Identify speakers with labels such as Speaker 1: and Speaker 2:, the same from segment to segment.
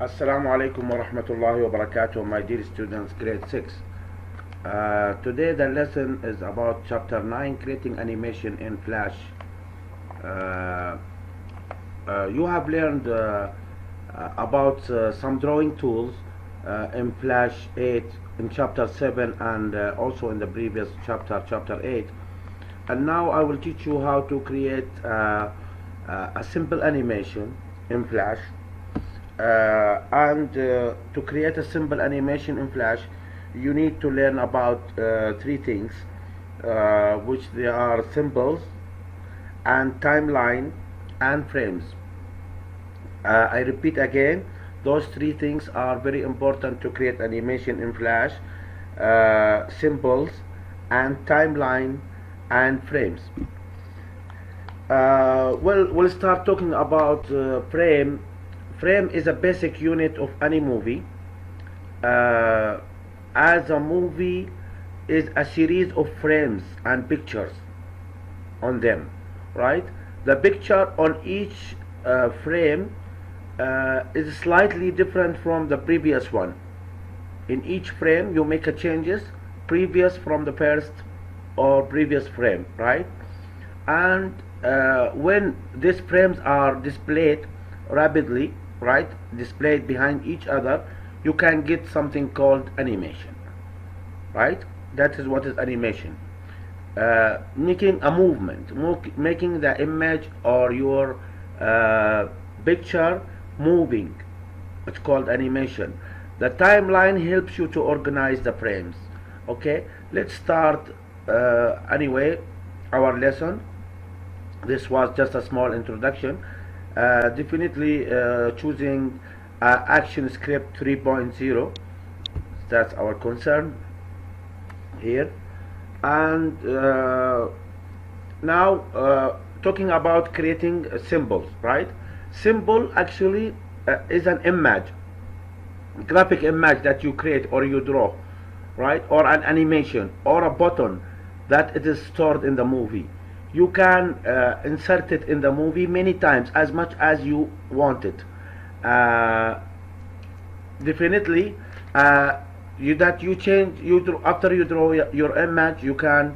Speaker 1: Assalamu alaikum wa rahmatullahi wa barakatuh, my dear students, grade 6. Today the lesson is about chapter 9, creating animation in Flash. Uh, you have learned about some drawing tools in Flash 8 in chapter 7 and also in the previous chapter 8. And now I will teach you how to create a simple animation in Flash. To create a simple animation in Flash, you need to learn about three things, which they are symbols and timeline and frames. I repeat again, those three things are very important to create animation in Flash: symbols and timeline and frames. We'll start talking about frame. Frame is a basic unit of any movie. As a movie is a series of frames and pictures on them, right? The picture on each frame is slightly different from the previous one. In each frame you make a changes previous from the first or previous frame, right? And when these frames are displayed rapidly, right, displayed behind each other, you can get something called animation, right? That is what is animation. Making a movement, making the image or your picture moving, it's called animation. The timeline helps you to organize the frames. Okay, let's start anyway our lesson. This was just a small introduction. Definitely choosing ActionScript 3.0, that's our concern here. And now talking about creating symbols, right? Symbol actually is an image, graphic image that you create or you draw, right? Or an animation or a button that it is stored in the movie. You can insert it in the movie many times, as much as you want it. Definitely, after you draw your image, you can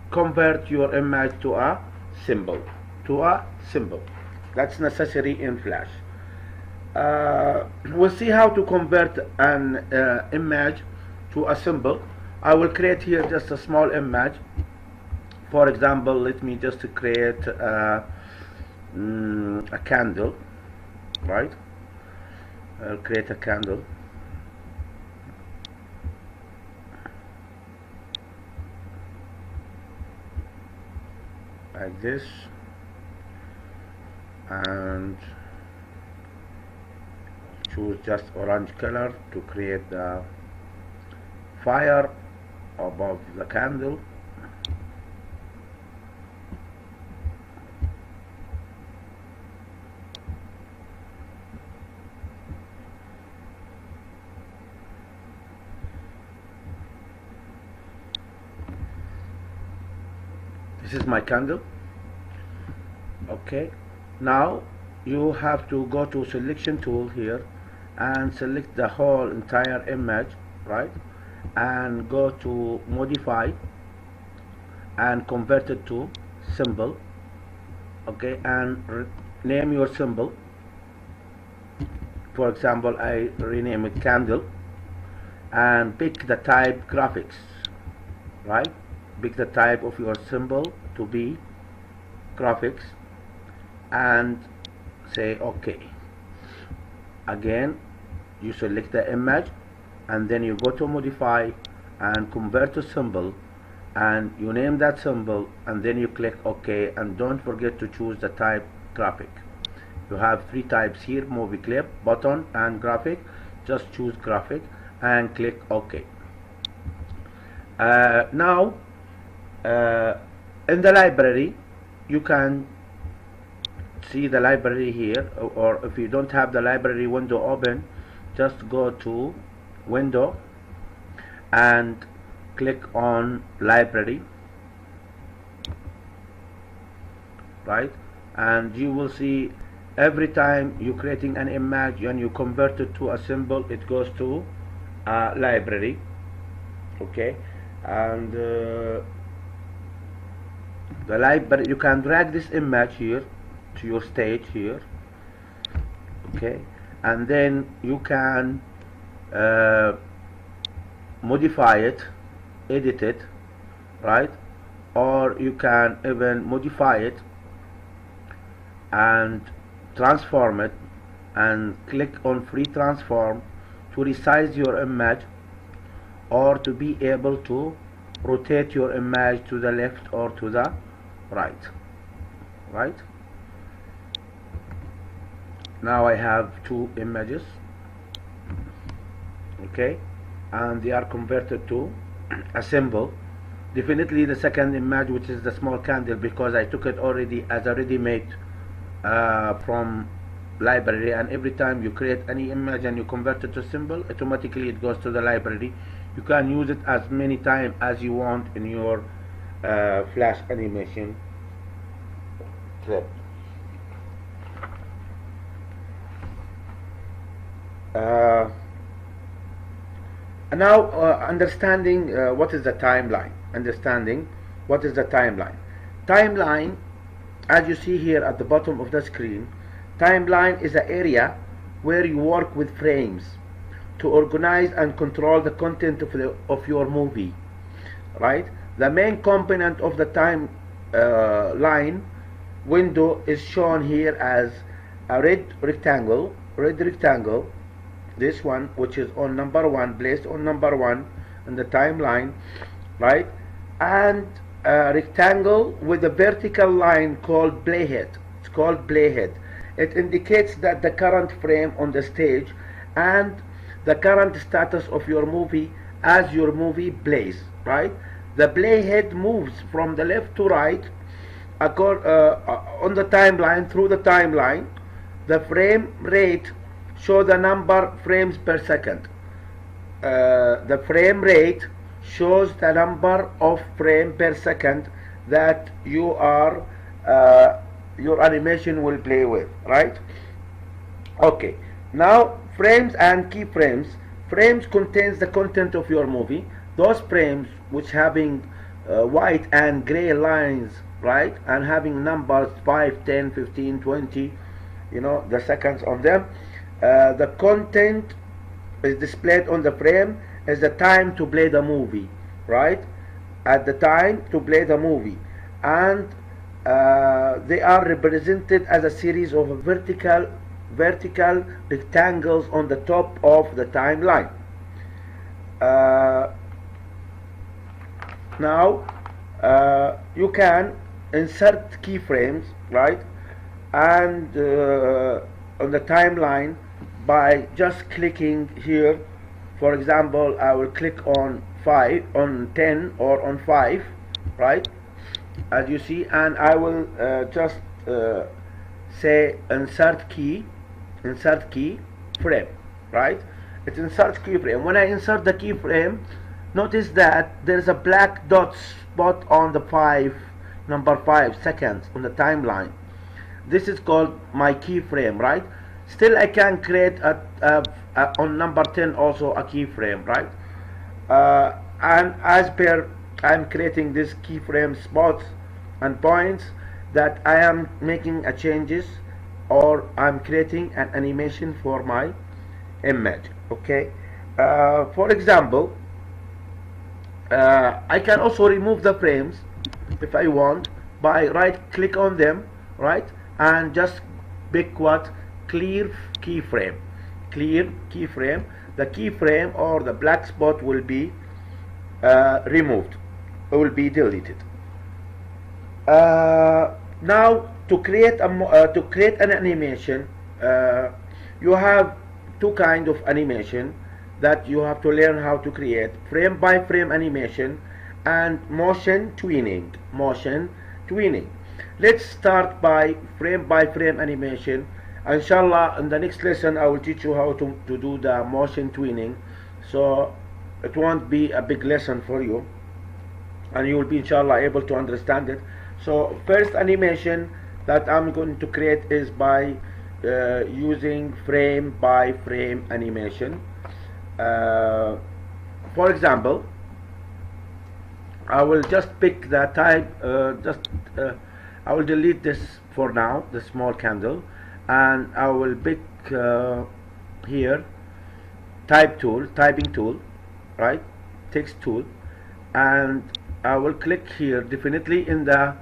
Speaker 1: convert your image to a symbol. That's necessary in Flash. We'll see how to convert an image to a symbol. I will create here just a small image. For example, let me just create a candle, right? I'll create a candle. Like this, and choose just orange color to create the fire above the candle. This is my candle. Okay, now you have to go to selection tool here and select the whole entire image, right? And go to modify and convert it to symbol. Okay, and name your symbol. For example, I rename it candle, and pick the type graphics, right? Pick the type of your symbol to be graphics and say OK. Again, you select the image and then you go to modify and convert to symbol, and you name that symbol, and then you click OK, and don't forget to choose the type graphic. You have three types here: movie clip, button, and graphic. Just choose graphic and click OK. Now in the library you can see the library here, or if you don't have the library window open, just go to window and click on library, right? And you will see every time you're creating an image and you convert it to a symbol, it goes to a library. Okay, and the library, you can drag this image here to your stage here. Okay, and then you can modify it, edit it, right? Or you can even modify it and transform it, and click on free transform to resize your image, or to be able to rotate your image to the left or to the right. Now I have two images, okay, and they are converted to a symbol. Definitely the second image, which is the small candle, because I took it already as a ready-made from library, and every time you create any image and you convert it to symbol, automatically it goes to the library. You can use it as many times as you want in your flash animation clip. Now understanding what is the timeline. Timeline, as you see here at the bottom of the screen, timeline is an area where you work with frames to organize and control the content of your movie, right? The main component of the timeline window is shown here as a red rectangle, this one, which is on number 1, placed on number 1 in the timeline, right? And a rectangle with a vertical line called playhead. It's called playhead. It indicates that the current frame on the stage and the current status of your movie as your movie plays, right? The playhead moves from the left to right on the timeline, through the timeline. The frame rate shows the number frames per second. The frame rate shows the number of frames per second that your animation will play with, right? Okay, now frames and keyframes. Frames contains the content of your movie. Those frames which having white and gray lines, right, and having numbers 5, 10, 15, 20, the seconds on them. The content is displayed on the frame is the time to play the movie, right? At the time to play the movie, and they are represented as a series of vertical rectangles on the top of the timeline. Now you can insert keyframes, right, and on the timeline by just clicking here. For example, I will click on 10 or on 5, right, as you see, and I will just say insert key frame, right? It inserts keyframe. When I insert the keyframe, notice that there is a black dot spot on the number 5 seconds on the timeline. This is called my keyframe, right? Still I can create on number 10 also a keyframe, right? And as per I'm creating this keyframe spots and points that I am making a changes, or I'm creating an animation for my image. Okay, for example, I can also remove the frames if I want by right click on them, right, and just pick what? Clear keyframe. The keyframe or the black spot will be removed, it will be deleted. Now to create an animation, you have two kinds of animation that you have to learn how to create: frame by frame animation and motion tweening. Let's start by frame animation. Inshallah, in the next lesson I will teach you how to do the motion tweening, so it won't be a big lesson for you and you will be inshallah able to understand it. So first animation that I'm going to create is by using frame by frame animation. For example, I will just pick the type, I will delete this for now, the small candle, and I will pick here typing tool, right, text tool, and I will click here definitely in the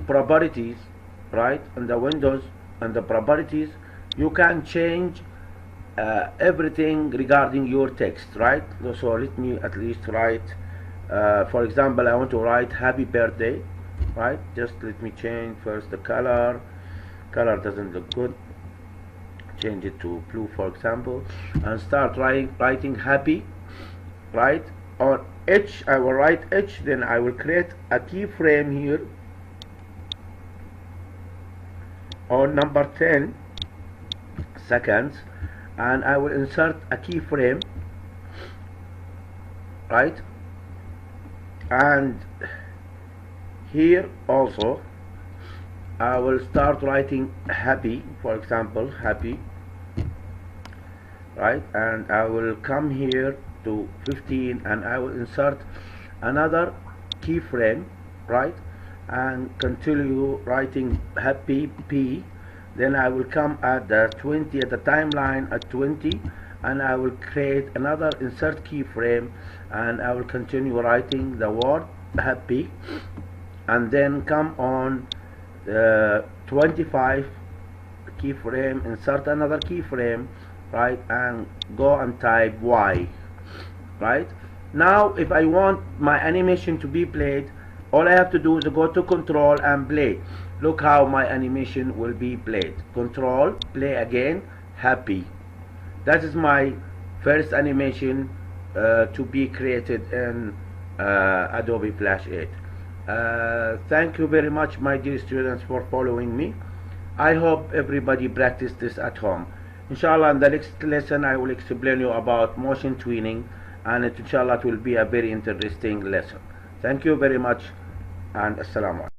Speaker 1: properties, right, in the windows and the properties. You can change everything regarding your text, right? So let me at least write, for example, I want to write happy birthday, right? Just let me change first the color doesn't look good, change it to blue for example, and start writing happy, right? On H I will write H, then I will create a keyframe here on number 10 seconds, and I will insert a keyframe, right? And here also I will start writing happy, for example, happy, right? And I will come here to 15 and I will insert another keyframe, right? And continue writing happy P. Then I will come at the 20, at the timeline at 20, and I will create another insert keyframe, and I will continue writing the word happy, and then come on 25 keyframe, insert another keyframe, right, and go and type Y, right? Now if I want my animation to be played, all I have to do is go to control and play. Look how my animation will be played. Control, play again, happy. That is my first animation to be created in Adobe Flash 8. Thank you very much, my dear students, for following me. I hope everybody practice this at home. Inshallah, in the next lesson I will explain you about motion tweening, and inshallah it will be a very interesting lesson. Thank you very much, and assalamu alaikum.